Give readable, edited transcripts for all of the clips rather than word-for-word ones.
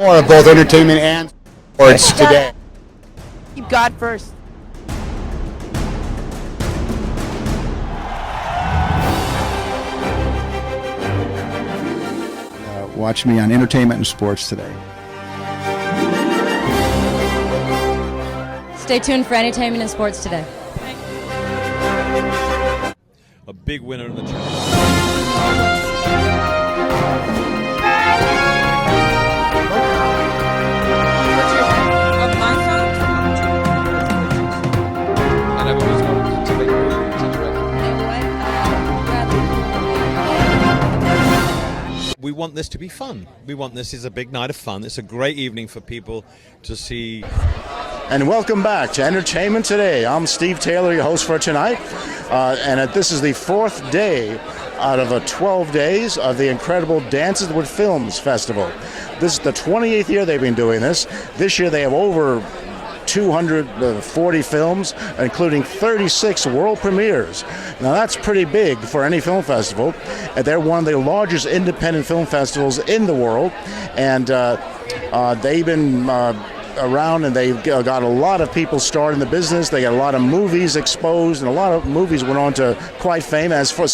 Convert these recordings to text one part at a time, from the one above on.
More of both entertainment and sports today. Keep God first. Watch me on entertainment and sports today. Stay tuned for entertainment and sports today. A big winner in the challenge. We want this to be fun. We want this is a big night of fun. It's a great evening for people to see. And welcome back to Entertainment Today. I'm Steve Taylor, your host for tonight. This is the fourth day out of 12 days of the incredible Dances with Films Festival. This is the 28th year they've been doing this. This year they have over 240 films, including 36 world premieres. Now that's pretty big for any film festival. They're one of the largest independent film festivals in the world, and they've been around, and they've got a lot of people started in the business. They got a lot of movies exposed, and a lot of movies went on to quite fame as far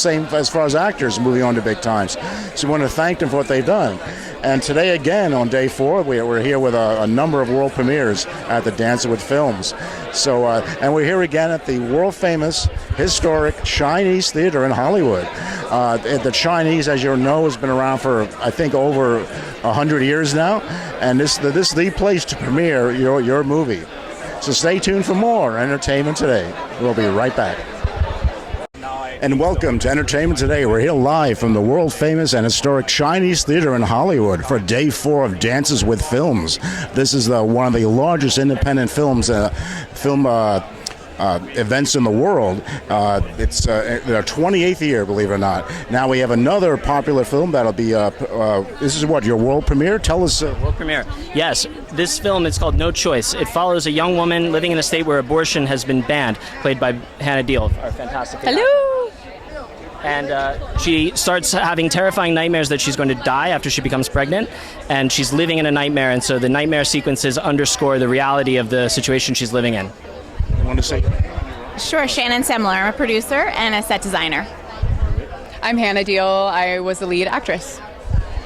as actors moving on to big times. So we want to thank them for what they've done. And today again, on day 4, we're here with a number of world premieres at the Dances with Films. So, and we're here again at the world-famous, historic Chinese Theatre in Hollywood. The Chinese, as you know, has been around for, I think, over 100 years now. And this is the place to premiere your movie. So stay tuned for more Entertainment Today. We'll be right back. And welcome to Entertainment Today. We're here live from the world-famous and historic Chinese Theatre in Hollywood for day 4 of Dances with Films. This is one of the largest independent film events in the world. It's their 28th year, believe it or not. Now we have another popular film that'll be, this is what, your world premiere? Tell us. World premiere. Yes, this film is called No Choice. It follows a young woman living in a state where abortion has been banned, played by Hannah Deal, our fantastic actor. Hello! And she starts having terrifying nightmares that she's going to die after she becomes pregnant, and she's living in a nightmare, and so the nightmare sequences underscore the reality of the situation she's living in. You want to say? Sure, Shannon Semler. I'm a producer and a set designer. I'm Hannah Deal. I was the lead actress.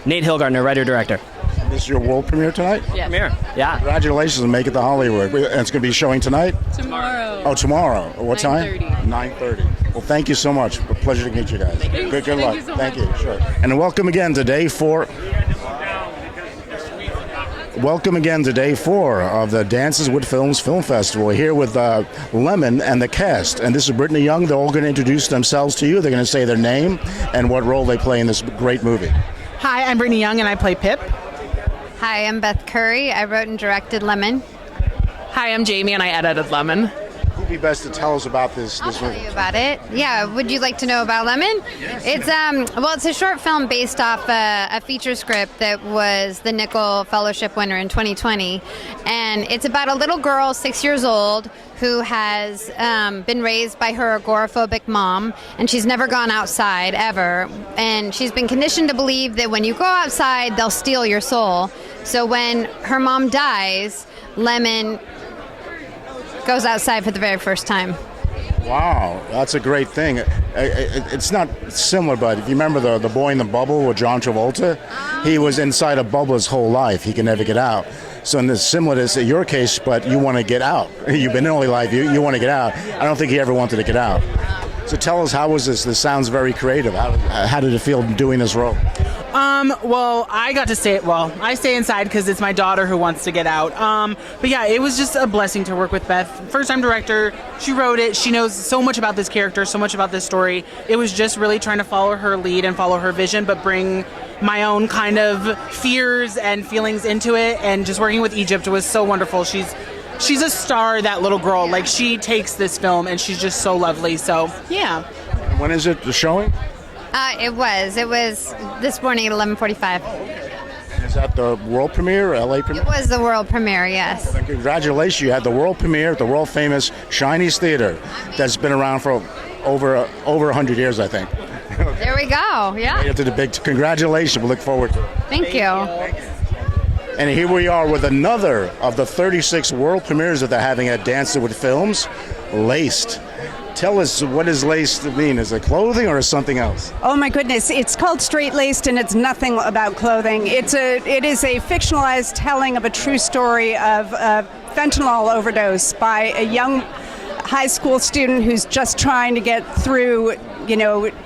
Nate Hilgardner, writer-director. This is your world premiere tonight? Yes. Premiere, yeah. Congratulations and make it to Hollywood. And it's going to be showing tonight? Tomorrow. Oh, tomorrow. What time? 9:30. 9:30. Well, thank you so much. A pleasure to meet you guys. Good luck. Thank you. Sure. And welcome again to day 4. Welcome again to day 4 of the Dances with Films Film Festival. We're here with Lemon and the cast. And this is Brittany Young. They're all going to introduce themselves to you. They're going to say their name and what role they play in this great movie. Hi, I'm Brittany Young and I play Pip. Hi, I'm Beth Curry. I wrote and directed Lemon. Hi, I'm Jamie and I edited Lemon. Who'd be best to tell us about this I'll tell movie? you about it. Yeah, would you like to know about Lemon? Yes. It's a short film based off a feature script that was the Nickel Fellowship winner in 2020, and it's about a little girl, 6 years old, who has been raised by her agoraphobic mom, and she's never gone outside ever, and she's been conditioned to believe that when you go outside, they'll steal your soul. So when her mom dies, Lemon goes outside for the very first time. Wow, that's a great thing. It's not similar, but if you remember the Boy in the Bubble with John Travolta, he was inside a bubble his whole life. He could never get out. So in this similar to your case, but you want to get out. You've been in all your life, you want to get out. I don't think he ever wanted to get out. So tell us, how was this? This sounds very creative. How did it feel doing this role? Well, I got to stay. Well, I stay inside because it's my daughter who wants to get out. But yeah, it was just a blessing to work with Beth. First-time director. She wrote it. She knows so much about this character, so much about this story. It was just really trying to follow her lead and follow her vision, but bring my own kind of fears and feelings into it. And just working with Egypt was so wonderful. She's a star, that little girl. Like, she takes this film, and she's just so lovely. So yeah. When is it showing? It was this morning at 11:45. Is that the world premiere or LA premiere? It was the world premiere, yes. Well, congratulations, you had the world premiere at the world famous Chinese Theatre that's been around for over 100 years, I think. There we go, yeah. To the big congratulations, we look forward to it. Thank you. And here we are with another of the 36 world premieres that they're having at Dancing with Films, Laced. Tell us, what does laced mean? Is it clothing or is it something else? Oh my goodness, it's called Straight Laced and it's nothing about clothing. It is a fictionalized telling of a true story of fentanyl overdose by a young high school student who's just trying to get through,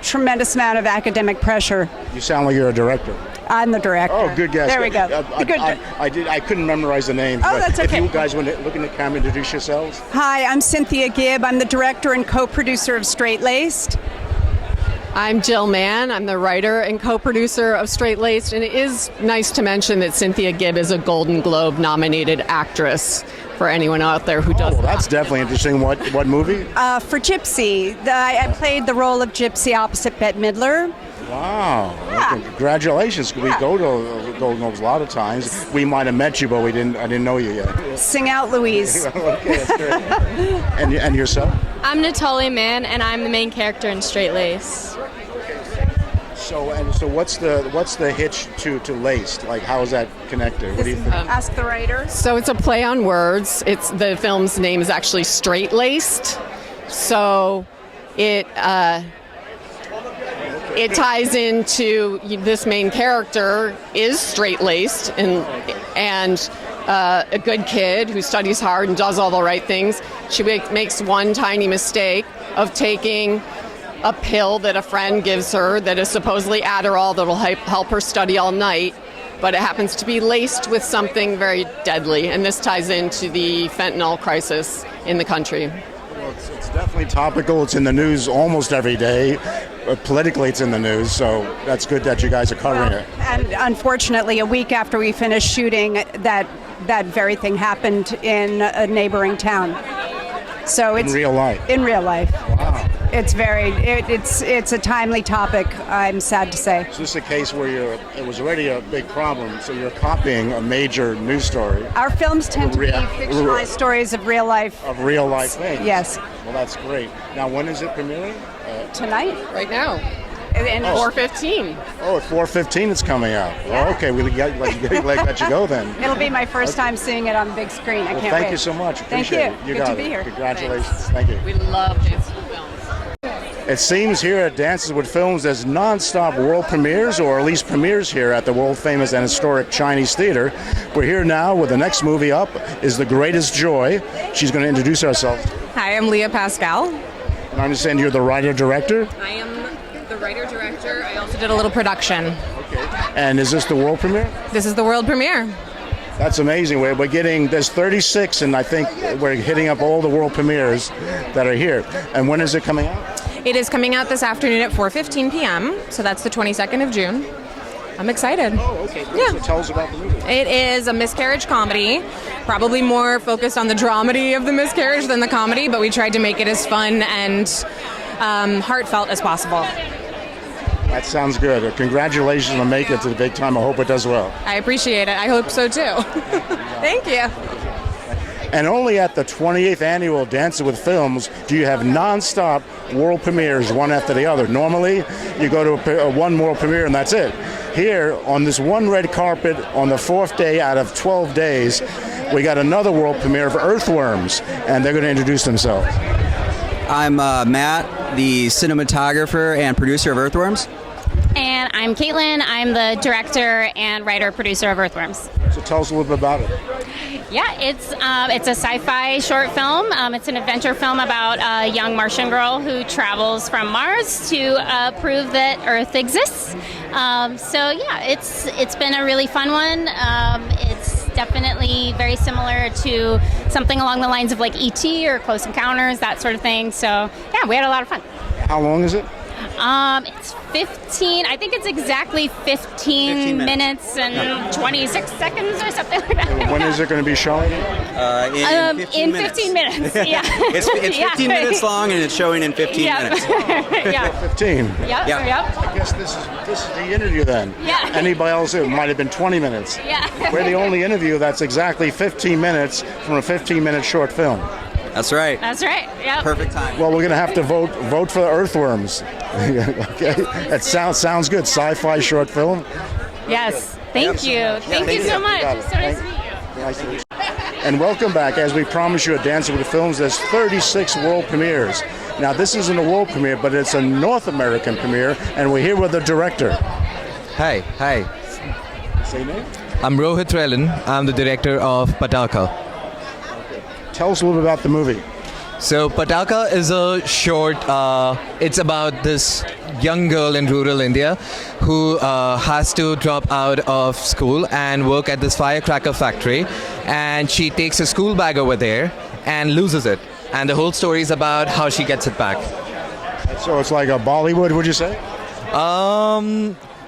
tremendous amount of academic pressure. You sound like you're a director. I'm the director. Oh, good guess. There we go. I couldn't memorize the names. Oh, but that's okay. If you guys want to look in the camera, introduce yourselves. Hi, I'm Cynthia Gibb. I'm the director and co-producer of Straight Laced. I'm Jill Mann. I'm the writer and co-producer of Straight Laced, and it is nice to mention that Cynthia Gibb is a Golden Globe nominated actress. For anyone out there who does well, that's definitely interesting. What movie? For Gypsy. I played the role of Gypsy opposite Bette Midler. Wow! Yeah. Well, congratulations. We go to Golden Globes a lot of times. We might have met you, but I didn't know you yet. Sing out, Louise. Okay, that's great. and yourself? I'm Natalie Mann, and I'm the main character in Straight Lace. So what's the hitch to Laced? Like, how is that connected? What do you think? Ask the writer. So it's a play on words. It's the film's name is actually Straight Laced. So it ties into this main character is straight laced and a good kid who studies hard and does all the right things. She makes one tiny mistake of taking a pill that a friend gives her that is supposedly Adderall that will help her study all night, but it happens to be laced with something very deadly, and this ties into the fentanyl crisis in the country. Well, it's definitely topical. It's in the news almost every day. Politically, it's in the news, so that's good that you guys are covering it. And unfortunately, a week after we finished shooting, that very thing happened in a neighboring town. So it's in real life. In real life. Wow. It's a timely topic, I'm sad to say. Is this a case where it was already a big problem, so you're copying a major news story? Our films tend to be fictionalized stories of real life. Of real life things. Yes. Well, that's great. Now, when is it premiering? Tonight. Right now. And 4:15. Oh, at 4:15 it's coming out. Yeah. Oh, okay, we'll let you go then. It'll be my first time seeing it on the big screen. I can't wait. Thank you so much. Appreciate Thank it. you. Good got to be here. Congratulations. Thanks. Thank you. We love Dancing with Films. It seems here at Dances with Films there's non-stop world premieres, or at least premieres here at the world-famous and historic Chinese Theatre. We're here now with the next movie up is The Greatest Joy. She's going to introduce herself. Hi, I'm Leah Pascal. And I understand you're the writer-director? I am the writer-director. I also did a little production. Okay. And is this the world premiere? This is the world premiere. That's amazing. There's 36, and I think we're hitting up all the world premieres that are here. And when is it coming out? It is coming out this afternoon at 4:15 p.m., so that's the 22nd of June. I'm excited. Oh, okay. Good. Yeah. So tell us about the movie. It is a miscarriage comedy, probably more focused on the dramedy of the miscarriage than the comedy, but we tried to make it as fun and heartfelt as possible. That sounds good. Congratulations on making it to the big time. I hope it does well. I appreciate it. I hope so too. Thank you. And only at the 28th annual Dancing with Films do you have non-stop world premieres one after the other. Normally, you go to one world premiere and that's it. Here, on this one red carpet, on the 4th day out of 12 days, we got another world premiere of Earthworms, and they're going to introduce themselves. I'm Matt, the cinematographer and producer of Earthworms. And I'm Caitlin. I'm the director and writer-producer of Earthworms. So tell us a little bit about it. Yeah, it's a sci-fi short film. It's an adventure film about a young Martian girl who travels from Mars to prove that Earth exists. It's been a really fun one. It's definitely very similar to something along the lines of like E.T. or Close Encounters, that sort of thing. So yeah, we had a lot of fun. How long is it? It's 15, I think it's exactly 15 minutes and 26 seconds or something like that. When is it going to be showing? In 15 minutes. Yeah. It's 15 minutes long and it's showing in 15 minutes. Yeah. 15. Yep. I guess this is the interview then. Yeah. Anybody else, it might have been 20 minutes. Yeah. We're the only interview that's exactly 15 minutes from a 15-minute short film. That's right. That's right. Yep. Perfect time. Well, we're going to have to vote for the Earthworms. Okay. That sounds good. Sci-fi short film. Yes. Thank you. Thank you so much. It's so nice to meet you. Nice to meet you. And welcome back. As we promised you at Dancing with the Films, there's 36 world premieres. Now, this isn't a world premiere, but it's a North American premiere, and we're here with the director. Hi. Say your name? I'm Rohit Relan. I'm the director of Patakha. Tell us a little bit about the movie. So Patakha is a short, it's about this young girl in rural India who has to drop out of school and work at this firecracker factory, and she takes a school bag over there and loses it. And the whole story is about how she gets it back. So it's like a Bollywood, would you say?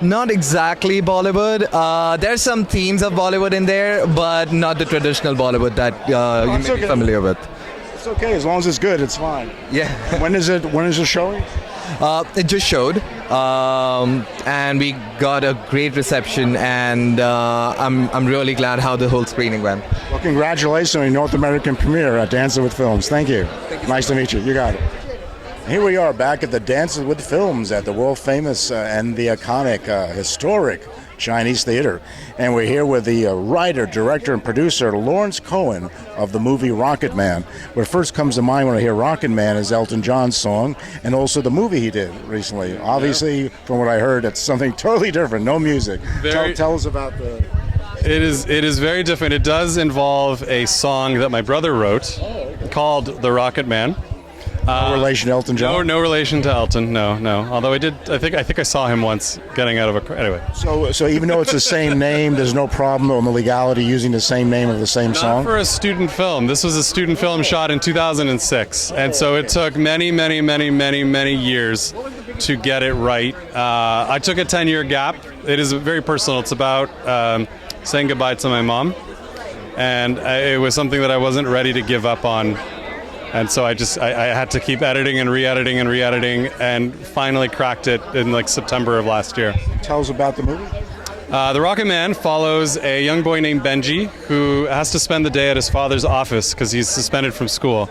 Not exactly Bollywood. There's some themes of Bollywood in there, but not the traditional Bollywood that you may be familiar with. It's okay, as long as it's good, it's fine. Yeah. When is it showing? It just showed, and we got a great reception, and I'm really glad how the whole screening went. Well, congratulations on your North American premiere at Dancing with Films. Thank you. Nice to meet you. You got it. Here we are back at the Dancing with Films at the world famous and the iconic, historic Chinese Theatre. And we're here with the writer, director, and producer Lawrence Cohen of the movie Rocket Man. What first comes to mind when I hear Rocket Man is Elton John's song and also the movie he did recently. Obviously, from what I heard, it's something totally different, no music. Tell us about the... It is very different. It does involve a song that my brother wrote called The Rocket Man. No relation to Elton John? No relation to Elton, no. Although I think I saw him once getting out of a car. Anyway. So even though it's the same name, there's no problem on the legality using the same name of the same song? Not for a student film. This was a student film shot in 2006. And so it took many years to get it right. I took a 10-year gap. It is very personal. It's about saying goodbye to my mom. And it was something that I wasn't ready to give up on. And so I had to keep editing and re-editing and finally cracked it in like September of last year. Tell us about the movie. The Rocket Man follows a young boy named Benji who has to spend the day at his father's office because he's suspended from school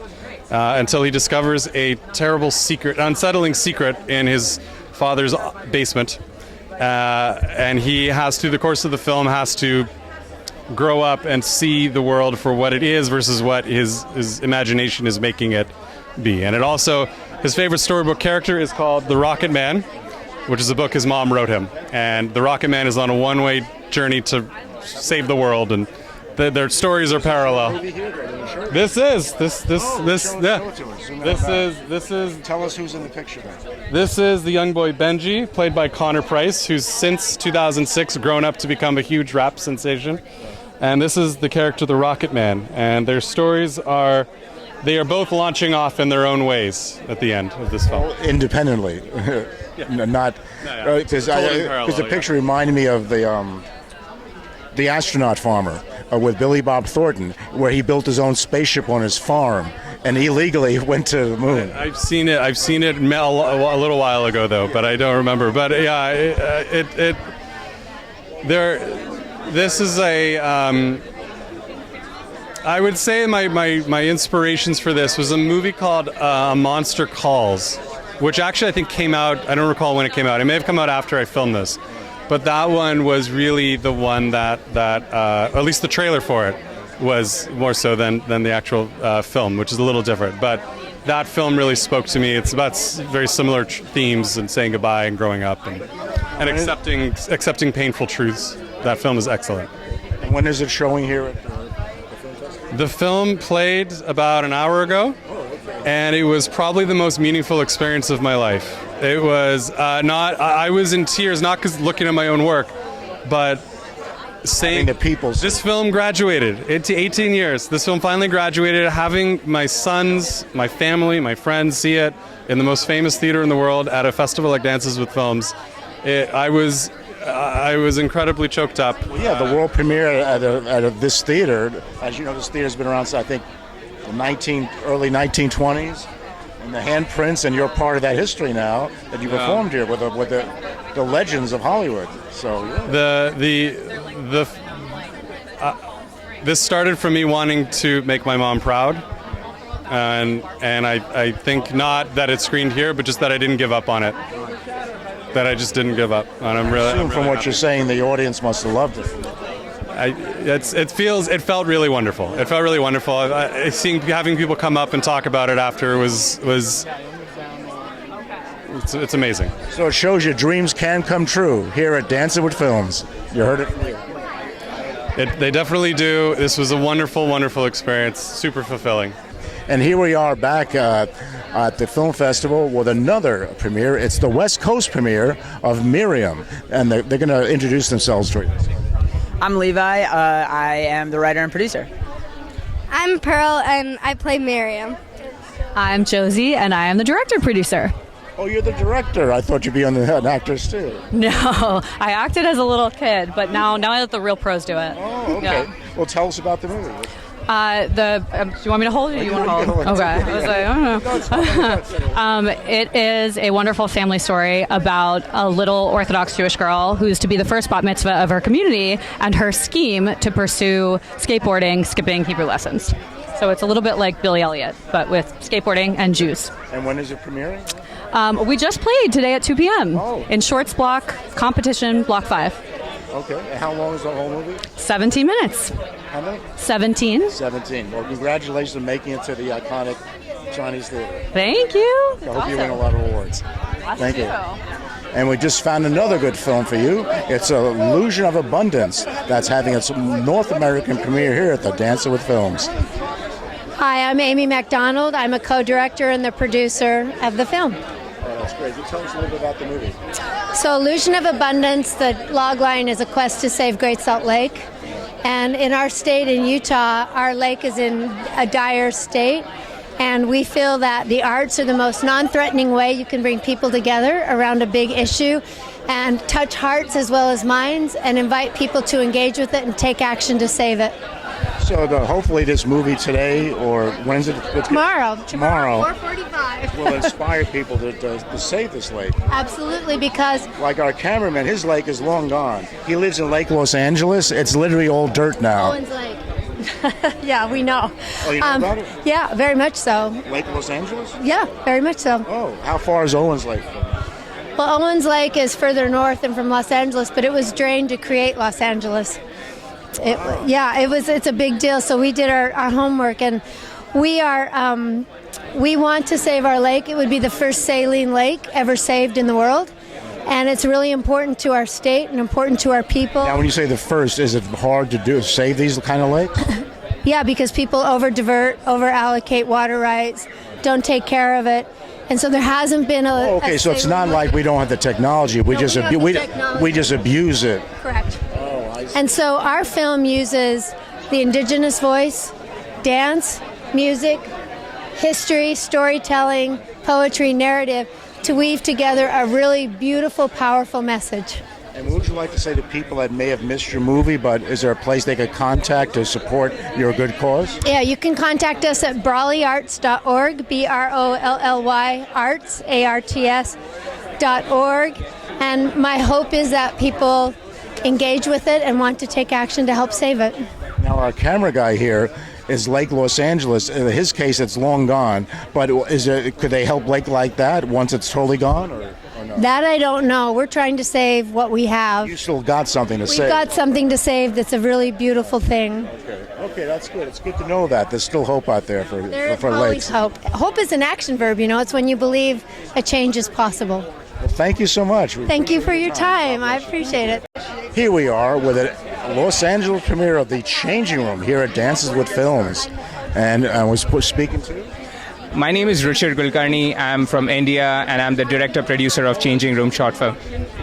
until he discovers a terrible secret, unsettling secret in his father's basement. And he has, through the course of the film, has to grow up and see the world for what it is versus what his imagination is making it be. And it also, his favorite storybook character is called The Rocket Man, which is a book his mom wrote him. And the Rocket Man is on a one-way journey to save the world, and their stories are parallel. This is. Tell us who's in the picture then. This is the young boy Benji, played by Connor Price, who's since 2006 grown up to become a huge rap sensation. And this is the character, the Rocket Man. And their stories are, they are both launching off in their own ways at the end of this film. Independently. Not, because the picture reminded me of the Astronaut Farmer with Billy Bob Thornton, where he built his own spaceship on his farm and illegally went to the moon. I've seen it a little while ago, though, but I don't remember. But yeah, this is a, I would say my inspirations for this was a movie called A Monster Calls, which actually I think came out, I don't recall when it came out. It may have come out after I filmed this. But that one was really the one that at least the trailer for it was more so than the actual film, which is a little different. But that film really spoke to me. It's about very similar themes and saying goodbye and growing up and accepting painful truths. That film is excellent. And when is it showing here at the film festival? The film played about an hour ago, and it was probably the most meaningful experience of my life. It was I was in tears, not because looking at my own work, but saying the people's. This film graduated into 18 years. This film finally graduated, having my sons, my family, my friends see it in the most famous theater in the world at a festival like Dances with Films. I was incredibly choked up. Well, yeah, the world premiere at this theater. As you know, this theater's been around, I think, the early 1920s. And the handprints, and you're part of that history now that you performed here with the legends of Hollywood. So yeah. This started from me wanting to make my mom proud, and I think not that it screened here, but just that I didn't give up on it. that I just didn't give up. And I'm really, From what you're saying, the audience must have loved it. It felt really wonderful. It felt really wonderful. Having people come up and talk about it after was it's amazing. So it shows your dreams can come true here at Dancing with Films. You heard it from me. They definitely do. This was a wonderful, wonderful experience. Super fulfilling. And here we are back at the film festival with another premiere. It's the West Coast premiere of Miriam, and they're going to introduce themselves to you. I'm Levi. I am the writer and producer. I'm Pearl, and I play Miriam. I'm Josie, and I am the director-producer. Oh, you're the director. I thought you'd be on the actors too. No, I acted as a little kid, but now I let the real pros do it. Oh, okay. Yeah. Well, tell us about the movie. Do you want me to hold it or you want to hold it? Okay. I was like, I don't know. It is a wonderful family story about a little Orthodox Jewish girl who's to be the first bat mitzvah of her community and her scheme to pursue skateboarding, skipping Hebrew lessons. So it's a little bit like Billy Elliot, but with skateboarding and Jews. And when is it premiering? We just played today at 2 p.m. in Shorts Block Competition, Block 5. Okay. And how long is the whole movie? 17 minutes. How many? 17. 17. Well, congratulations on making it to the iconic Chinese Theatre. Thank you. I hope you win a lot of awards. Thank you. And we just found another good film for you. It's Illusion of Abundance that's having its North American premiere here at the Dancing with Films. Hi, I'm Amy MacDonald. I'm a co-director and the producer of the film. That's great. You tell us a little bit about the movie. So Illusion of Abundance, the logline is a quest to save Great Salt Lake. And in our state, in Utah, our lake is in a dire state. And we feel that the arts are the most non-threatening way you can bring people together around a big issue and touch hearts as well as minds and invite people to engage with it and take action to save it. So hopefully this movie today, or when's it? Tomorrow. 4:45. Will inspire people to save this lake. Absolutely, because... Like our cameraman, his lake is long gone. He lives in Lake Los Angeles. It's literally all dirt now. Owens Lake. Yeah, we know. Oh, you know about it? Yeah, very much so. Lake Los Angeles? Yeah, very much so. Oh, how far is Owens Lake from? Well, Owens Lake is further north than from Los Angeles, but it was drained to create Los Angeles. It's a big deal. So we did our homework, and we want to save our lake. It would be the first saline lake ever saved in the world, and it's really important to our state and important to our people. Now, when you say the first, is it hard to save these kind of lakes? Yeah, because people over-allocate water rights, don't take care of it. And so there hasn't been okay, so it's not like we don't have the technology. We just abuse it. Correct. And so our film uses the indigenous voice, dance, music, history, storytelling, poetry, narrative to weave together a really beautiful, powerful message. And what would you like to say to people that may have missed your movie, but is there a place they could contact to support your good cause? Yeah, you can contact us at brollyyarts.org, BROLLY arts, ARTS.org. And my hope is that people engage with it and want to take action to help save it. Now, our camera guy here is Lake Los Angeles. In his case, it's long gone, but could they help Lake like that once it's totally gone? Or no? That I don't know. We're trying to save what we have. You still got something to save. We've got something to save that's a really beautiful thing. Okay, that's good. It's good to know that. There's still hope out there for always lakes. Hope. Hope is an action verb, It's when you believe a change is possible. Well, thank you so much. Thank you for your time. I appreciate it. Here we are with a Los Angeles premiere of The Changing Room here at Dances with Films. And I was speaking to you. My name is Richard Kulkarni. I'm from India, and I'm the director-producer of Changing Room short film.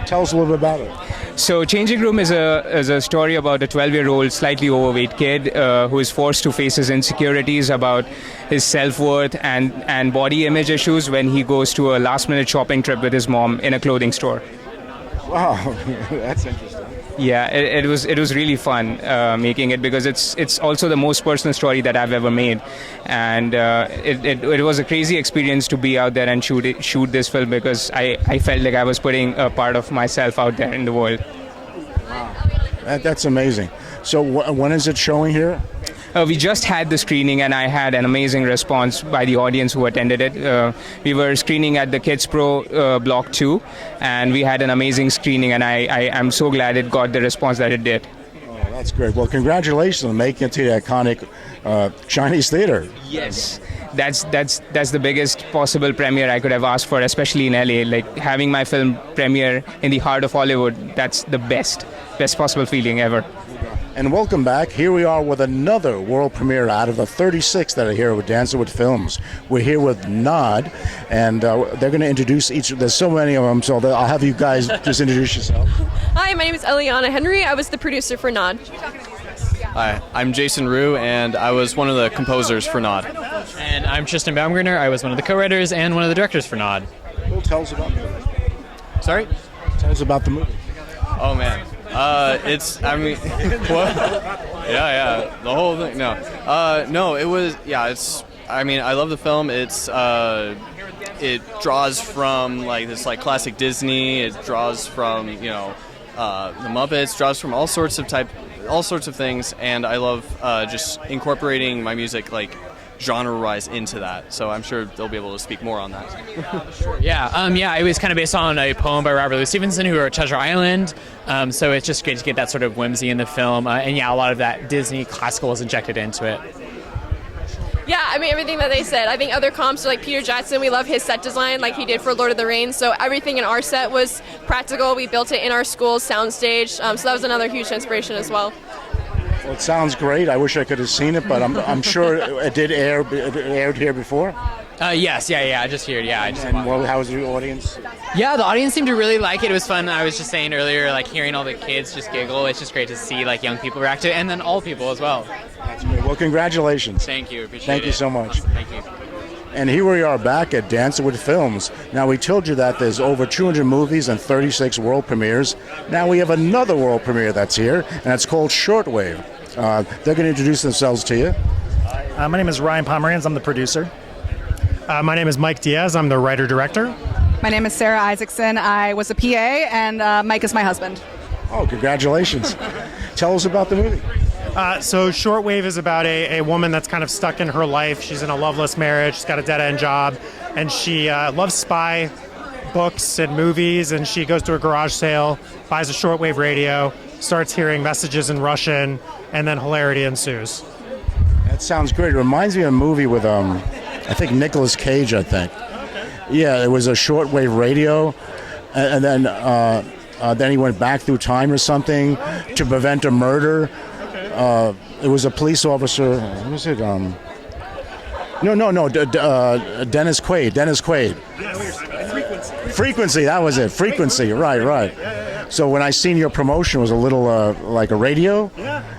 Tell us a little bit about it. So Changing Room is a story about a 12-year-old slightly overweight kid who is forced to face his insecurities about his self-worth and body image issues when he goes to a last-minute shopping trip with his mom in a clothing store. Wow, that's interesting. Yeah, it was really fun making it because it's also the most personal story that I've ever made, and it was a crazy experience to be out there and shoot this film because I felt like I was putting a part of myself out there in the world. Wow, that's amazing. So when is it showing here? We just had the screening, and I had an amazing response by the audience who attended it. We were screening at the Kids Pro Block 2, and we had an amazing screening, and I am so glad it got the response that it did. That's great. Well, congratulations on making it to the iconic Chinese Theatre. Yes, that's the biggest possible premiere I could have asked for, especially in LA. Like having my film premiere in the heart of Hollywood, that's the best possible feeling ever. And welcome back. Here we are with another world premiere out of the 36 that are here with Dancing with Films. We're here with Nod, and they're going to introduce each. There's so many of them, so I'll have you guys just introduce yourself. Hi, my name is Eliana Henry. I was the producer for Nod. Hi, I'm Jason Rue, and I was one of the composers for Nod. And I'm Tristan Baumgartner. I was one of the co-writers and one of the directors for Nod. Well, tell us about the movie. Sorry? Tell us about the movie. Oh, man. What? Yeah, the whole thing. No, it was, I love the film. It draws from, like, this, like, classic Disney. It draws from, the Muppets, draws from all sorts of things, and I love just incorporating my music, like, genre-wise into that, so I'm sure they'll be able to speak more on that. It was kind of based on a poem by Robert Louis Stevenson, who wrote Treasure Island, so it's just great to get that sort of whimsy in the film, a lot of that Disney classical was injected into it. Yeah, I mean, everything that they said. I think other comps are like Peter Jackson. We love his set design like he did for Lord of the Rings, so everything in our set was practical. We built it in our school's soundstage, so that was another huge inspiration as well. Well, it sounds great. I wish I could have seen it, but I'm sure it did air. It aired here before. Yes, I just heard. Yeah, how was your audience? Yeah, the audience seemed to really like it. It was fun. I was just saying earlier, like hearing all the kids just giggle. It's just great to see like young people react to it, and then old people as well. That's great. Well, congratulations. Thank you. Appreciate it. Thank you so much. Thank you. And here we are back at Dancing with Films. Now, we told you that there's over 200 movies and 36 world premieres. Now we have another world premiere that's here, and it's called Shortwave. They're going to introduce themselves to you. My name is Ryan Pomerantz. I'm the producer. My name is Mike Diaz. I'm the writer-director. My name is Sarah Isaacson. I was a PA, and Mike is my husband. Oh, congratulations. Tell us about the movie. So Shortwave is about a woman that's kind of stuck in her life. She's in a loveless marriage. She's got a dead-end job, and she loves spy books and movies, and she goes to a garage sale, buys a shortwave radio, starts hearing messages in Russian, and then hilarity ensues. That sounds great. It reminds me of a movie with, I think, Nicolas Cage, I think. Yeah, it was a shortwave radio, and then he went back through time or something to prevent a murder. It was a police officer. What was it? Dennis Quaid. Frequency. That was it. Frequency. Right. So when I seen your promotion, it was a little like a radio.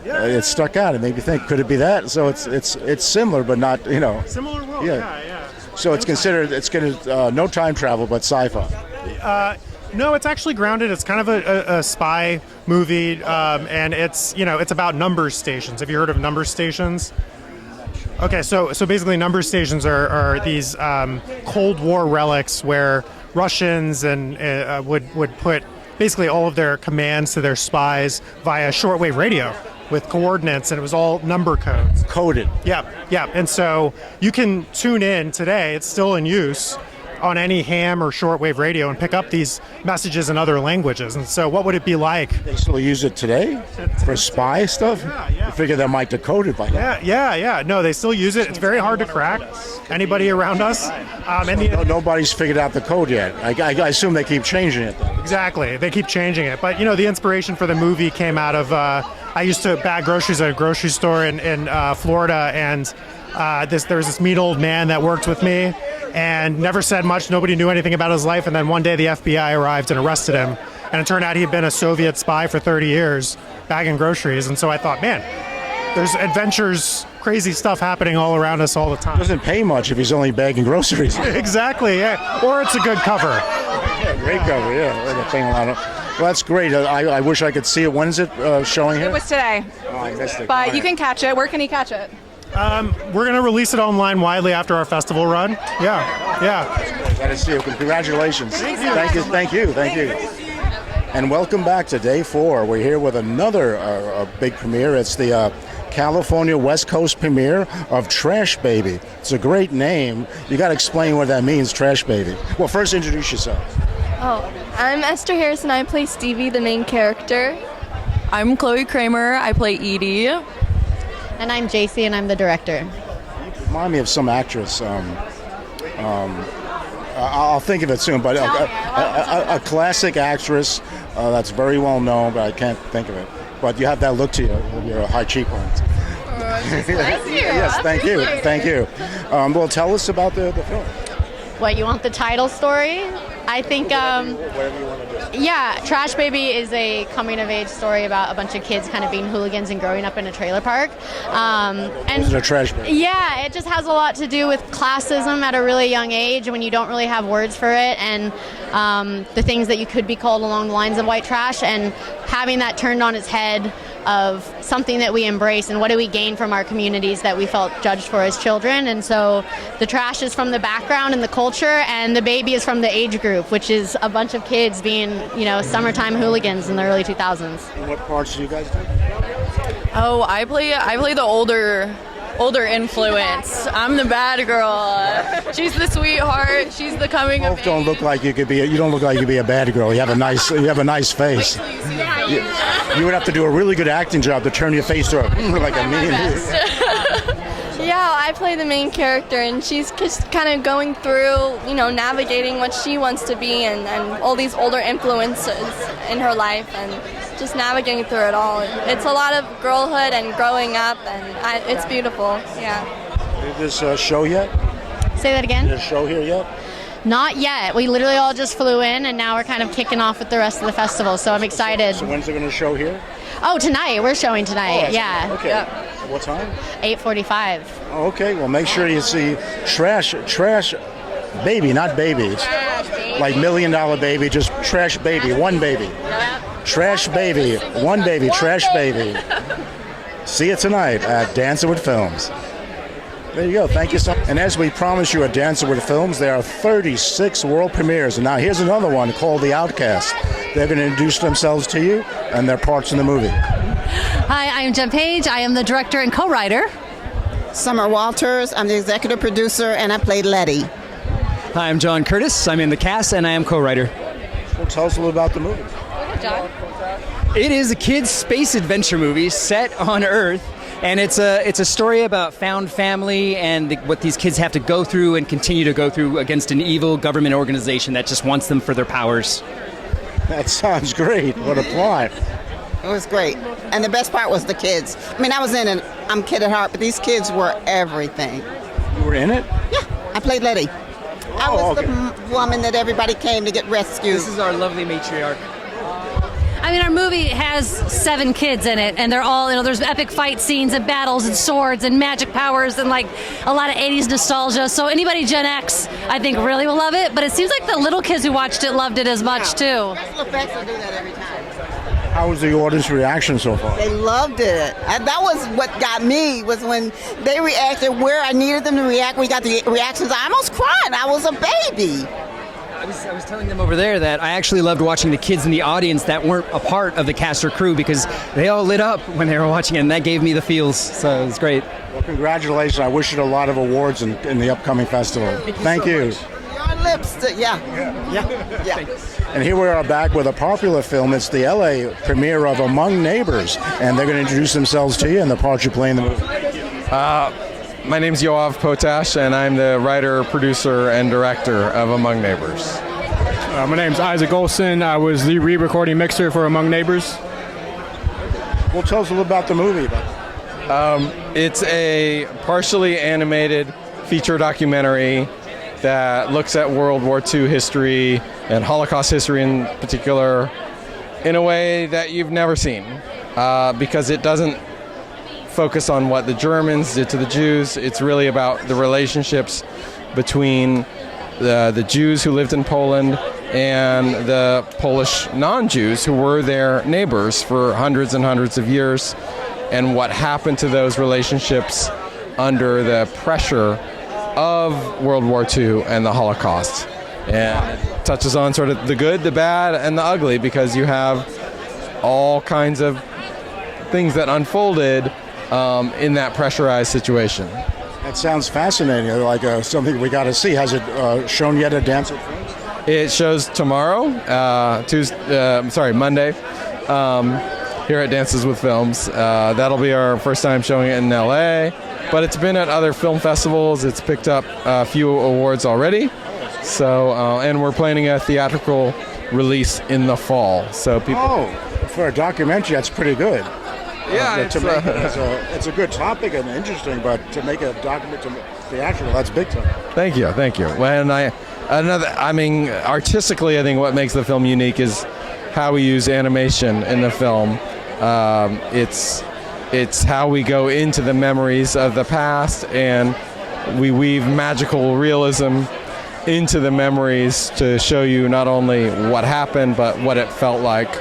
It stuck out. It made me think, could it be that? So it's similar, but not, Similar world. Yeah. So it's considered. It's no time travel, but sci-fi. No, it's actually grounded. It's kind of a spy movie, and it's about number stations. Have you heard of number stations? Okay, so basically number stations are these Cold War relics where Russians and would put basically all of their commands to their spies via shortwave radio with coordinates, and it was all number codes. Coded. Yeah. And so you can tune in today. It's still in use on any ham or shortwave radio and pick up these messages in other languages. And so what would it be like? They still use it today for spy stuff? Yeah. I figure they might decode it by now. Yeah. No, they still use it. It's very hard to crack. Anybody around us? Nobody's figured out the code yet. I assume they keep changing it, though. Exactly. They keep changing it. But, the inspiration for the movie came out of... I used to bag groceries at a grocery store in Florida, and there was this mean old man that worked with me and never said much. Nobody knew anything about his life. And then one day the FBI arrived and arrested him. And it turned out he'd been a Soviet spy for 30 years bagging groceries. And so I thought, man, there's adventures, crazy stuff happening all around us all the time. Doesn't pay much if he's only bagging groceries. Exactly, yeah. Or it's a good cover. Yeah, great cover, yeah. They're paying a lot of... Well, that's great. I wish I could see it. When is it showing here? It was today. Oh, I missed it. But you can catch it. Where can you catch it? We're going to release it online widely after our festival run. Yeah. Glad to see you. Congratulations. Thank you. And welcome back to day 4. We're here with another big premiere. It's the California West Coast premiere of Trash Baby. It's a great name. You got to explain what that means, Trash Baby. Well, first introduce yourself. Oh, I'm Esther Harrison. I play Stevie, the main character. I'm Chloe Kramer. I play Edie. And I'm JC, and I'm the director. Remind me of some actress. I'll think of it soon, but a classic actress that's very well known, but I can't think of it. But you have that look to you. You're high cheekbones. Yes, thank you. Well, tell us about the film. What, you want the title story? I think, Whatever you want to do. yeah, Trash Baby is a coming-of-age story about a bunch of kids kind of being hooligans and growing up in a trailer park. Is it a trash baby? Yeah, it just has a lot to do with classism at a really young age when you don't really have words for it, and the things that you could be called along the lines of white trash, and having that turned on its head of something that we embrace and what do we gain from our communities that we felt judged for as children. And so the trash is from the background and the culture, and the baby is from the age group, which is a bunch of kids being, summertime hooligans in the early 2000s. And what parts do you guys do? Oh, I play the older influence. I'm the bad girl. She's the sweetheart. She's the coming of age. You don't look like you could be a bad girl. You have a nice face. You would have to do a really good acting job to turn your face to like a mean. Yeah, I play the main character, and she's just kind of going through, navigating what she wants to be and all these older influences in her life, and just navigating through it all. It's a lot of girlhood and growing up, and it's beautiful. Yeah. Did this show yet? Say that again? Did this show here yet? Not yet. We literally all just flew in, and now we're kind of kicking off with the rest of the festival, so I'm excited. So when's it going to show here? Oh, tonight. We're showing tonight. Yeah. Okay. Yep. What time? 8:45. Oh, okay. Well, make sure you see Trash Baby, not baby. It's like $1 Million Baby, just Trash Baby, one baby. Trash Baby, one baby, Trash Baby. See it tonight at Dancing with Films. There you go. Thank you so much. And as we promised you at Dancing with Films, there are 36 world premieres. And now here's another one called The Outcast. They're going to introduce themselves to you and their parts in the movie. Hi, I'm Jen Page. I am the director and co-writer. Summer Walters. I'm the executive producer, and I played Letty. Hi, I'm John Curtis. I'm in the cast, and I am co-writer. Well, tell us a little about the movie. John. It is a kids' space adventure movie set on Earth, and it's a story about found family and what these kids have to go through and continue to go through against an evil government organization that just wants them for their powers. That sounds great. What a plot. It was great. And the best part was the kids. I mean, I was in it. I'm kid at heart, but these kids were everything. You were in it? Yeah. I played Letty. I was okay. the woman that everybody came to get rescued. This is our lovely matriarch. I mean, our movie has 7 kids in it, and they're all, there's epic fight scenes and battles and swords and magic powers and like a lot of 80s nostalgia. So anybody Gen X, I think, really will love it. But it seems like the little kids who watched it loved it as much too. Special effects will do that every time. How was the audience reaction so far? They loved it. And that was what got me, was when they reacted where I needed them to react. We got the reactions. I almost cried. I was a baby. I was telling them over there that I actually loved watching the kids in the audience that weren't a part of the cast or crew, because they all lit up when they were watching it, and that gave me the feels, so it was great. Well, congratulations. I wish you a lot of awards in the upcoming festival. Thank you. Your lips, yeah. And here we are back with a popular film. It's the LA premiere of Among Neighbors, and they're going to introduce themselves to you and the part you play in the movie. My name's Yoav Potash, and I'm the writer, producer, and director of Among Neighbors. My name's Isaac Olson. I was the re-recording mixer for Among Neighbors. Well, tell us a little about the movie. It's a partially animated feature documentary that looks at World War II history and Holocaust history in particular in a way that you've never seen, because it doesn't focus on what the Germans did to the Jews. It's really about the relationships between the Jews who lived in Poland and the Polish non-Jews who were their neighbors for hundreds and hundreds of years, and what happened to those relationships under the pressure of World War II and the Holocaust. And it touches on sort of the good, the bad, and the ugly, because you have all kinds of things that unfolded in that pressurized situation. That sounds fascinating, like something we got to see. Has it shown yet at Dance with Films? It shows tomorrow, Monday, here at Dances with Films. That'll be our first time showing it in LA, but it's been at other film festivals. It's picked up a few awards already. So, and we're planning a theatrical release in the fall. So people. For a documentary, that's pretty good. Yeah, it's a good topic and interesting, but to make a document theatrical, that's big time. Thank you. When artistically, I think what makes the film unique is how we use animation in the film. It's how we go into the memories of the past, and we weave magical realism into the memories to show you not only what happened, but what it felt like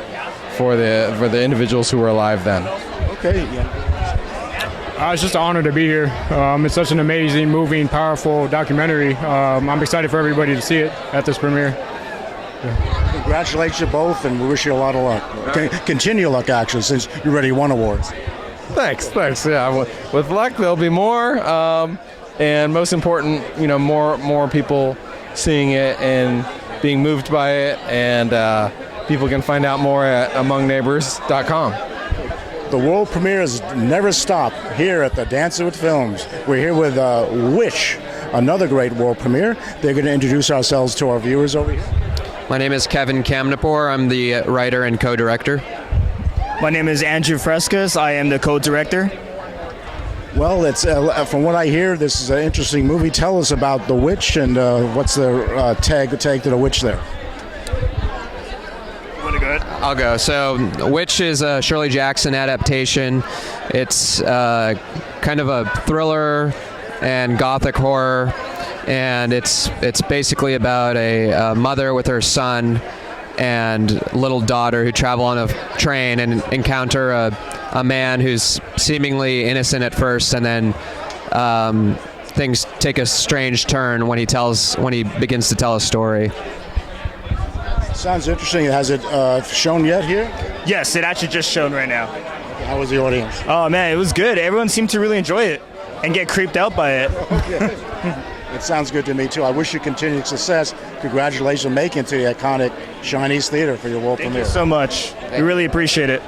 for the individuals who were alive then. Okay. It's just an honor to be here. It's such an amazing, moving, powerful documentary. I'm excited for everybody to see it at this premiere. Yeah. Congratulations both, and we wish you a lot of luck. Continue luck, actually, since you already won awards. Thanks. Yeah, with luck there'll be more, and most important, more people seeing it and being moved by it, and people can find out more at amongneighbors.com. The world premieres never stop here at the Dances with Films. We're here with Wish, another great world premiere. They're going to introduce ourselves to our viewers over here. My name is Kevin Kamnapor. I'm the writer and co-director. My name is Andrew Frescas. I am the co-director. Well, it's from what I hear, this is an interesting movie. Tell us about The Witch and what's the tag to The Witch there. I'll go. So, Witch is a Shirley Jackson adaptation. It's kind of a thriller and gothic horror, and it's basically about a mother with her son and little daughter who travel on a train and encounter a man who's seemingly innocent at first, and then things take a strange turn when he begins to tell a story. Sounds interesting. Has it shown yet here? Yes, it actually just shown right now. How was the audience? Oh man, it was good. Everyone seemed to really enjoy it and get creeped out by it. It sounds good to me too. I wish you continued success. Congratulations on making it to the iconic Chinese Theatre for your world premiere. Thank you so much. We really appreciate it.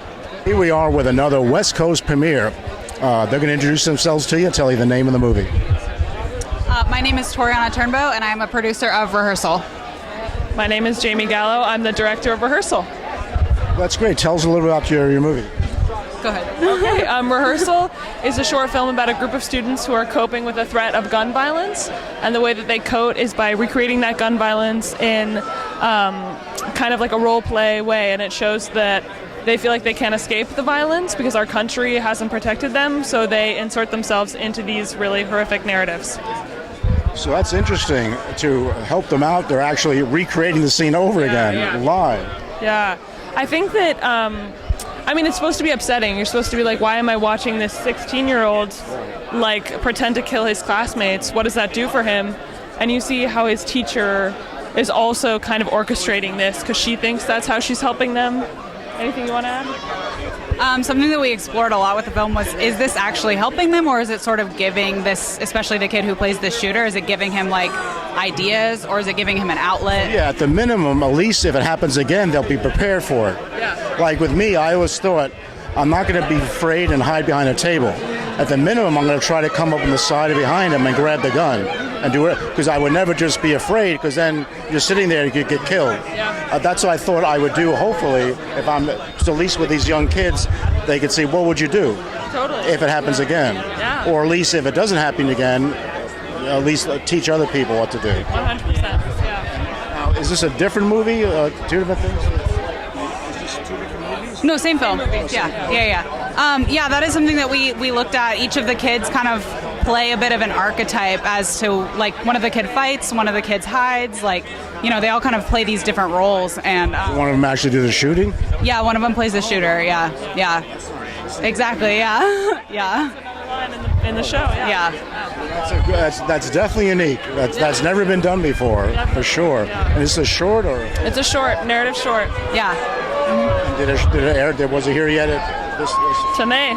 Here we are with another West Coast premiere. They're going to introduce themselves to you and tell you the name of the movie. My name is Toriana Turnbow, and I'm a producer of Rehearsal. My name is Jamie Gallo. I'm the director of Rehearsal. That's great. Tell us a little bit about your movie. Go ahead. Okay. Rehearsal is a short film about a group of students who are coping with the threat of gun violence, and the way that they cope is by recreating that gun violence in kind of like a role play way, and it shows that they feel like they can't escape the violence because our country hasn't protected them, so they insert themselves into these really horrific narratives. So that's interesting. To help them out, they're actually recreating the scene over again, live. Yeah. I think that, it's supposed to be upsetting. You're supposed to be like, why am I watching this 16-year-old, pretend to kill his classmates? What does that do for him? And you see how his teacher is also kind of orchestrating this because she thinks that's how she's helping them. Anything you want to add? Something that we explored a lot with the film was, is this actually helping them, or is it sort of giving this, especially the kid who plays the shooter, is it giving him ideas, or is it giving him an outlet? Yeah, at the minimum, at least if it happens again, they'll be prepared for it. Yeah. Like with me, I always thought, I'm not going to be afraid and hide behind a table. At the minimum, I'm going to try to come up on the side or behind him and grab the gun and do it, because I would never just be afraid, because then you're sitting there and you could get killed. Yeah. That's what I thought I would do, hopefully, if I'm, so at least with these young kids, they could see, what would you do if it happens again? Yeah. Or at least if it doesn't happen again, at least teach other people what to do. 100%, yeah. Now, is this a different movie, two different things? No, same film. Yeah, that is something that we looked at. Each of the kids kind of play a bit of an archetype as to, one of the kid fights, one of the kids hides, they all kind of play these different roles. And one of them actually do the shooting? Yeah, one of them plays the shooter, yeah. Exactly, yeah. In the show, yeah. That's definitely unique. That's never been done before, for sure. Yeah. And it's a short, or? It's a short, narrative short. Yeah. Did it air? Was it here yet? This? To May.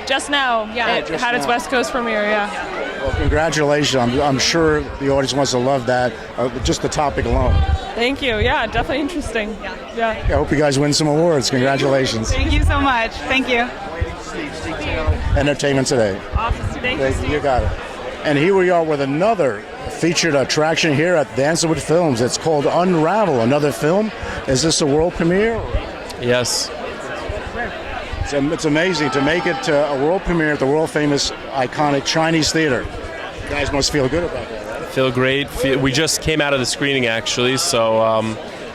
Just now. Yeah. It had its West Coast premiere. Yeah. Well, congratulations. I'm sure the audience wants to love that, just the topic alone. Thank you. Yeah, definitely interesting. Yeah. I hope you guys win some awards. Congratulations. Thank you so much. Thank you. Entertainment Today. Awesome. Thank you. You got it. And here we are with another featured attraction here at Dancewood Films. It's called Unravel, another film. Is this a world premiere? Yes. It's amazing to make it a world premiere at the world famous iconic Chinese Theatre. You guys must feel good about that, right? Feel great. We just came out of the screening, actually, so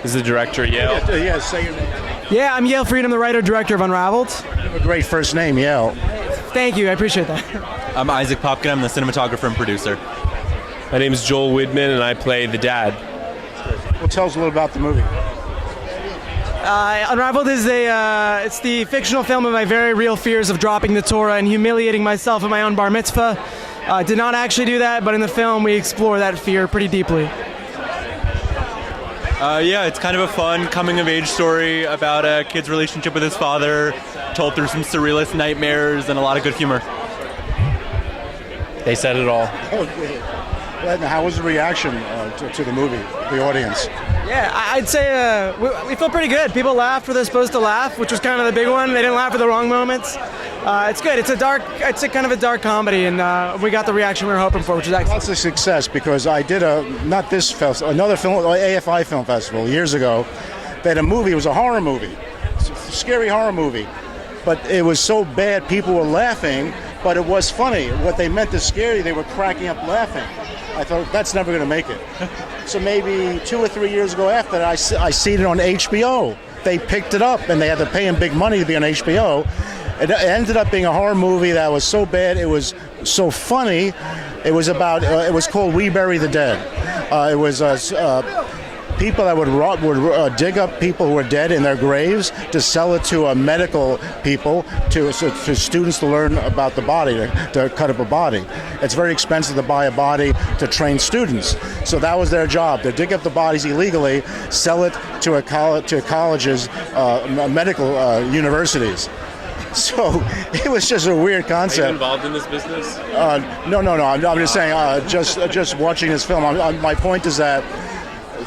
this is the director, Yale. Yeah, say your name. Yeah, I'm Yale Freedom, the writer-director of Unraveled. A great first name, Yale. Thank you, I appreciate that. I'm Isaac Popkin, I'm the cinematographer and producer. My name is Joel Widman, and I play the dad. Well, tell us a little about the movie. Unraveled is it's the fictional film of my very real fears of dropping the Torah and humiliating myself at my own bar mitzvah. Did not actually do that, but in the film we explore that fear pretty deeply. Yeah, it's kind of a fun coming-of-age story about a kid's relationship with his father, told through some surrealist nightmares and a lot of good humor. They said it all. Okay. Well, how was the reaction to the movie, the audience? Yeah, I'd say we feel pretty good. People laughed where they're supposed to laugh, which was kind of the big one. They didn't laugh at the wrong moments. It's good. It's kind of a dark comedy, and we got the reaction we were hoping for, which is excellent. That's a success because I did another film, AFI Film Festival years ago. They had a movie. It was a horror movie, it's a scary horror movie, but it was so bad people were laughing, but it was funny. What they meant to scare you, they were cracking up laughing. I thought that's never going to make it. So maybe 2 or 3 years ago after that, I seen it on HBO. They picked it up, and they had to pay him big money to be on HBO. It ended up being a horror movie that was so bad, it was so funny. It was about. It was called We Bury the Dead. It was people that would dig up people who were dead in their graves to sell it to medical people, to students to learn about the body, to cut up a body. It's very expensive to buy a body to train students. So that was their job, to dig up the bodies illegally, sell it to colleges, medical universities. So it was just a weird concept. Are you involved in this business? No. I'm just saying, just watching this film. My point is that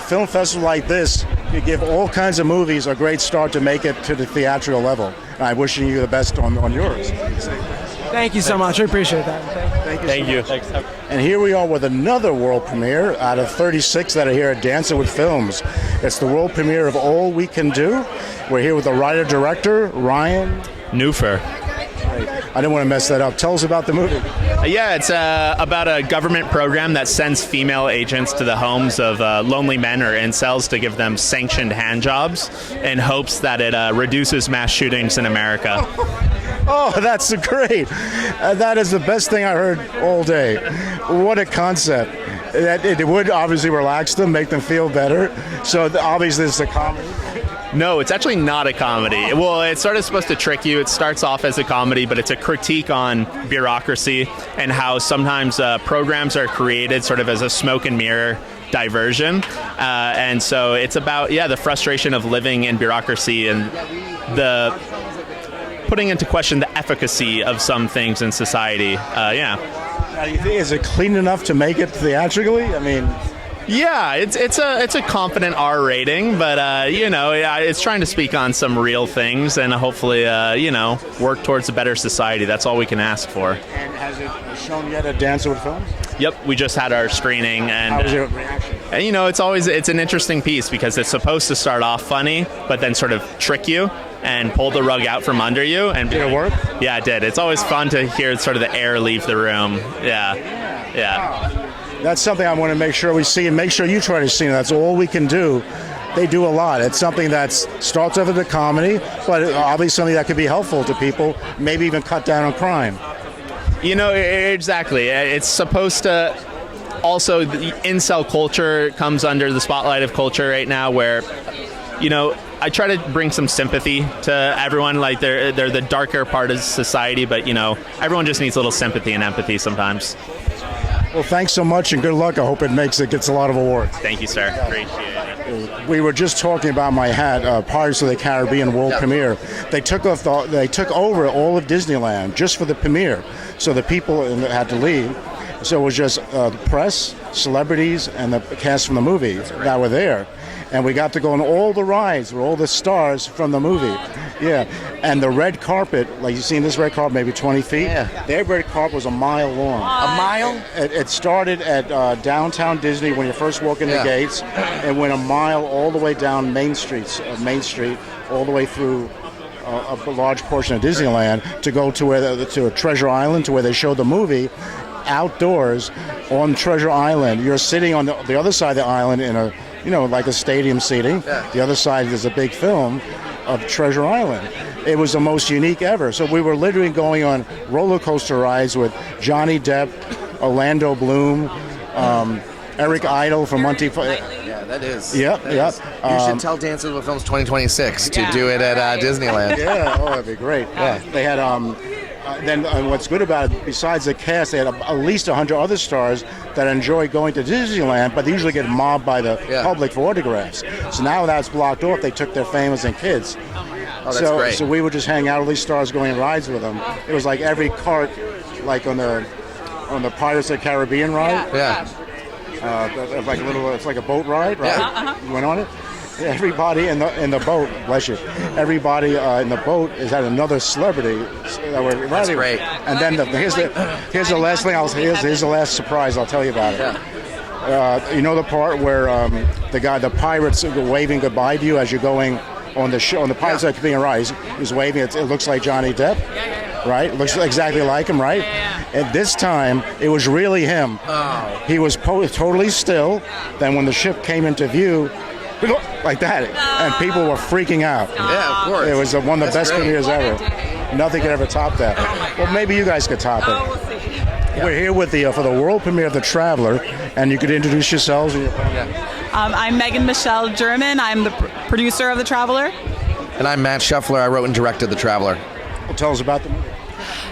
film festival like this, you give all kinds of movies a great start to make it to the theatrical level. And I'm wishing you the best on yours. Thank you so much. I appreciate that. Thank you. Thanks. And here we are with another world premiere out of 36 that are here at Dancewood Films. It's the world premiere of All We Can Do. We're here with the writer-director, Ryan Newfer. I didn't want to mess that up. Tell us about the movie. Yeah, it's about a government program that sends female agents to the homes of lonely men or incels to give them sanctioned hand jobs in hopes that it reduces mass shootings in America. Oh, that's great. That is the best thing I heard all day. What a concept. It would obviously relax them, make them feel better. So obviously it's a comedy. No, it's actually not a comedy. Well, it's sort of supposed to trick you. It starts off as a comedy, but it's a critique on bureaucracy and how sometimes programs are created sort of as a smoke and mirror diversion. And so it's about, the frustration of living in bureaucracy and the putting into question the efficacy of some things in society. Now, do you think, is it clean enough to make it theatrically? I mean... Yeah, it's a confident R rating, but it's trying to speak on some real things and hopefully work towards a better society. That's all we can ask for. And has it shown yet at Dancewood Films? Yep, we just had our screening, and how was your reaction? And it's an interesting piece because it's supposed to start off funny, but then sort of trick you and pull the rug out from under you. And did it work? Yeah, it did. It's always fun to hear sort of the air leave the room. Yeah. That's something I want to make sure we see, and make sure you try to see. That's All We Can Do. They do a lot. It's something that starts off as a comedy, but obviously something that could be helpful to people, maybe even cut down on crime. Exactly. It's supposed to also, the incel culture comes under the spotlight of culture right now where, I try to bring some sympathy to everyone. Like they're the darker part of society, but everyone just needs a little sympathy and empathy sometimes. Well, thanks so much and good luck. I hope it gets a lot of awards. Thank you, sir. Appreciate it. We were just talking about my hat, Pirates of the Caribbean world premiere. They took over all of Disneyland just for the premiere, so the people had to leave. So it was just the press, celebrities, and the cast from the movie that were there. And we got to go on all the rides with all the stars from the movie. Yeah. And the red carpet, like you've seen this red carpet, maybe 20 feet. Yeah. Their red carpet was a mile long. A mile? It started at downtown Disney when you first walk in the gates, and went a mile all the way down Main Street, all the way through a large portion of Disneyland to go to Treasure Island, to where they showed the movie. Outdoors on Treasure Island, you're sitting on the other side of the island in a, like a stadium seating. Yeah. The other side is a big film of Treasure Island. It was the most unique ever. So we were literally going on roller coaster rides with Johnny Depp, Orlando Bloom, Eric Idle from Monty. Yeah, that is. Yep. You should tell Dances with Films 2026 to do it at Disneyland. Yeah, that'd be great. Yeah, they had. Then what's good about it, besides the cast, they had at least 100 other stars that enjoy going to Disneyland, but they usually get mobbed by the public for autographs. So now that's blocked off. They took their families and kids. Oh, that's great. So we would just hang out with these stars, going on rides with them. It was like every cart, like on the Pirates of the Caribbean ride. Yeah. It's like a boat ride, right? Yeah. You went on it. Everybody in the boat, bless you. Everybody in the boat is at another celebrity that we're riding. That's great. And then here's the last thing here's the last surprise I'll tell you about it. Yeah. You know the part where the pirates are waving goodbye to you as you're going on the show, on the Pirates of the Caribbean ride. He's waving. It looks like Johnny Depp, right? It looks exactly like him, right? And this time it was really him. Oh. He was totally still. Then when the ship came into view, like that, and people were freaking out. Yeah, of course. It was one of the best premieres ever. Nothing could ever top that. Well, maybe you guys could top it. We'll see. Yeah. We're here with for the world premiere of The Traveler, and you could introduce yourselves. I'm Megan Michelle German. I'm the producer of The Traveler. And I'm Matt Shuffler. I wrote and directed The Traveler. Well, tell us about the movie.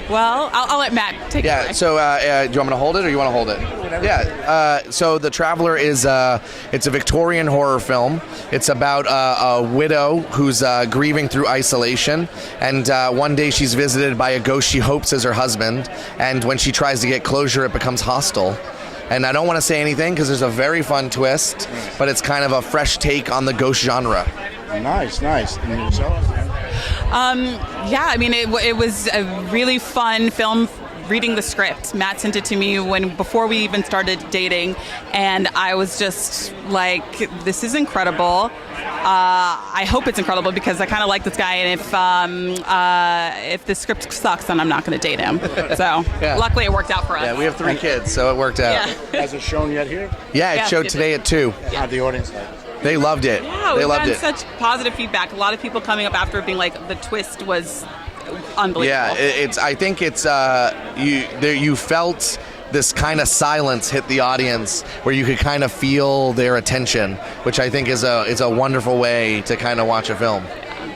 Well, I'll let Matt take it away. So do you want me to hold it, or you want to hold it? Yeah. So The Traveler is it's a Victorian horror film. It's about a widow who's grieving through isolation, and one day she's visited by a ghost she hopes is her husband, and when she tries to get closure, it becomes hostile. And I don't want to say anything because there's a very fun twist, but it's kind of a fresh take on the ghost genre. Nice. And yourself? Yeah, I mean, it was a really fun film. Reading the script, Matt sent it to me before we even started dating, and I was just like, "This is incredible." I hope it's incredible because I kind of like this guy, and if the script sucks, then I'm not going to date him. So luckily, it worked out for us. Yeah, we have 3 kids, so it worked out. Yeah. Has it shown yet here? Yeah, it showed today at 2. How'd the audience like it? They loved it. Yeah, we've gotten such positive feedback. A lot of people coming up after being like, the twist was unbelievable. Yeah, I think it's you felt this kind of silence hit the audience where you could kind of feel their attention, which I think is a wonderful way to kind of watch a film,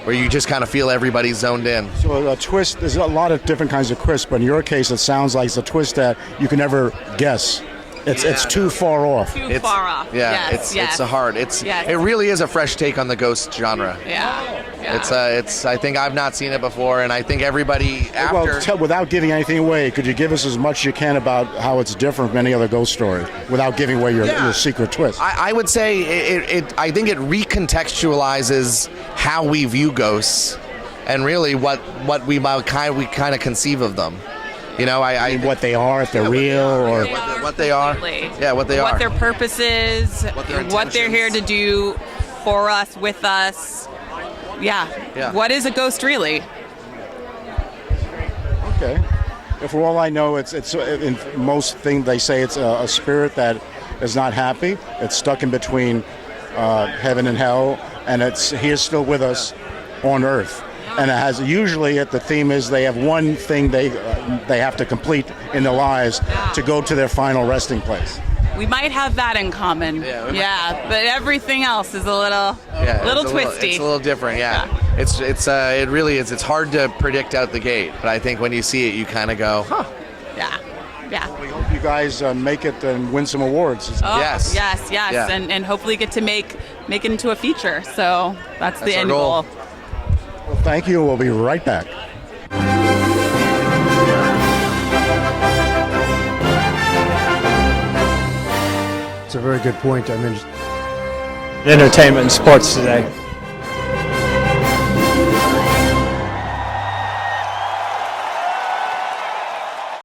where you just kind of feel everybody zoned in. So a twist, there's a lot of different kinds of twists, but in your case, it sounds like it's a twist that you can never guess. It's too far off. Too far off. Yeah, yes, it's a hard. It really is a fresh take on the ghost genre. Yeah. It's. I think I've not seen it before, and I think everybody after. Well, without giving anything away, could you give us as much as you can about how it's different from any other ghost story, without giving away your secret twist? I would say I think it recontextualizes how we view ghosts, and really what we kind of conceive of them. You know, what they are, if they're real, or what they are. Yeah, what they are. What their purpose is, what they're here to do for us, with us. Yeah. What is a ghost really? Okay. For all I know, it's in most things they say it's a spirit that is not happy. It's stuck in between heaven and hell, and it's here still with us on earth. And it has the theme is they have one thing they have to complete in their lives to go to their final resting place. We might have that in common. Yeah, but everything else is a little twisty. It's a little different. Yeah. It really is. It's hard to predict out the gate, but I think when you see it, you kind of go, huh. Yeah. We hope you guys make it and win some awards. Yes. And hopefully get to make make it into a feature. So that's the our end goal. goal. Well, thank you. We'll be right back. It's a very good point. I mean, Entertainment and sports today.